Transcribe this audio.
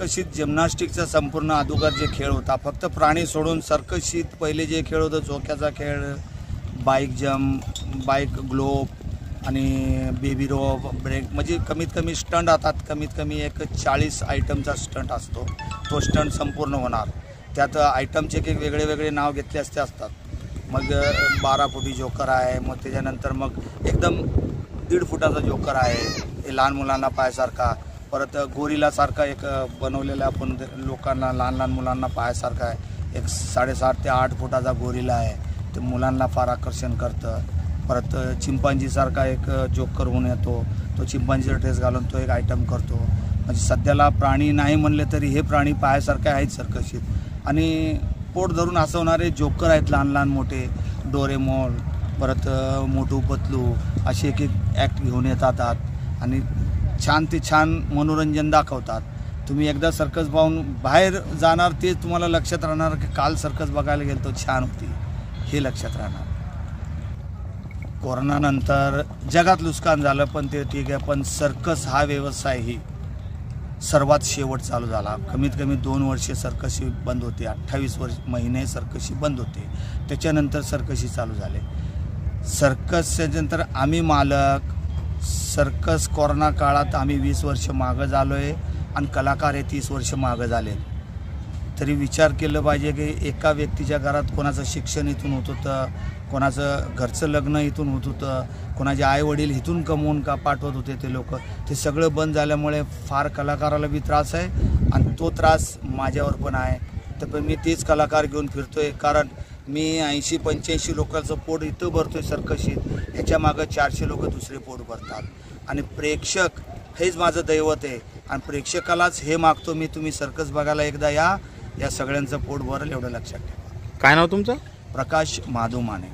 सर्कशीत जिम्नॅस्टिकचा संपूर्ण अगोदर जे खेळ होता, फक्त प्राणी सोडून सर्कशीत पहिले जे खेळ होतं झोक्याचा खेळ, बाईक जम्प, बाईक ग्लोब आणि बेबी रोप, ब्रेक, म्हणजे कमीत कमी स्टंट होतात. कमीत कमी एक 40 आयटमचा स्टंट असतो. तो स्टंट संपूर्ण होणार. त्यात आयटमचे एक वेगळे वेगळे नाव घेतले असतात. मग 12 फुटी जोकर आहे, मग त्याच्यानंतर मग एकदम 1.5 फुटाचा जोकर आहे, हे लहान मुलांना पायासारखा. परत गोरिलासारखा एक बनवलेला आपण लोकांना लहान लहान मुलांना पायासारखा आहे. एक 7.5 ते 8 फुटाचा गोरिला आहे, ते मुलांना फार आकर्षण करतं. परत चिंपांजीसारखा एक जोकर होऊन येतो, तो चिंपांजीचा ड्रेस घालून तो एक आयटम करतो. म्हणजे सध्याला प्राणी नाही म्हणले तरी हे प्राणी पायासारखे आहेत सर्कशीत. आणि पोट धरून हसवणारे जोकर आहेत, लहान लहान मोठे, डोरेमोन, परत मोटू पतलू, असे एक एक ॲक्ट घेऊन येतात आणि छान ते छान मनोरंजन दाखवतात. तुम्ही एकदा सर्कस पाहून बाहेर जाणार, ते तुम्हाला लक्षात राहणार की काल सर्कस बघायला गेलो तो छान होती, हे लक्षात राहणार. कोरोनानंतर जगात नुकसान झालं, पण ते ठीक आहे. पण सर्कस हा व्यवसायही सर्वात शेवट चालू झाला. कमीत कमी 2 वर्षे सर्कशी बंद होते, 28 महिने सर्कशी बंद होते. त्याच्यानंतर सर्कशी चालू झाले. सर्कसच्यानंतर आम्ही मालक, सर्कस कोरोना काळात आम्ही 20 वर्ष मागं झालो आहे आणि कलाकार हे 30 वर्ष मागं झाले. तरी विचार केलं पाहिजे की एका व्यक्तीच्या घरात कोणाचं शिक्षण इथून होत होतं, कोणाचं घरचं लग्न इथून होत होतं, कोणाचे आईवडील इथून कमवून का पाठवत होते ते लोक, ते सगळं बंद झाल्यामुळे फार कलाकाराला बी त्रास आहे आणि तो त्रास माझ्यावर पण आहे. तर पण मी तेच कलाकार घेऊन फिरतो आहे, कारण मी 80-85 लोकांचं पोट इथं भरतोय सर्कशीत, ह्याच्यामागं 400 लोक दुसरे पोट भरतात. आणि प्रेक्षक हेच माझं दैवत आहे आणि प्रेक्षकालाच हे मागतो मी, तुम्ही सर्कस बघायला एकदा या सगळ्यांचं पोट भरेल एवढं लक्षात ठेवा. काय नाव तुमचं? प्रकाश माधव माने.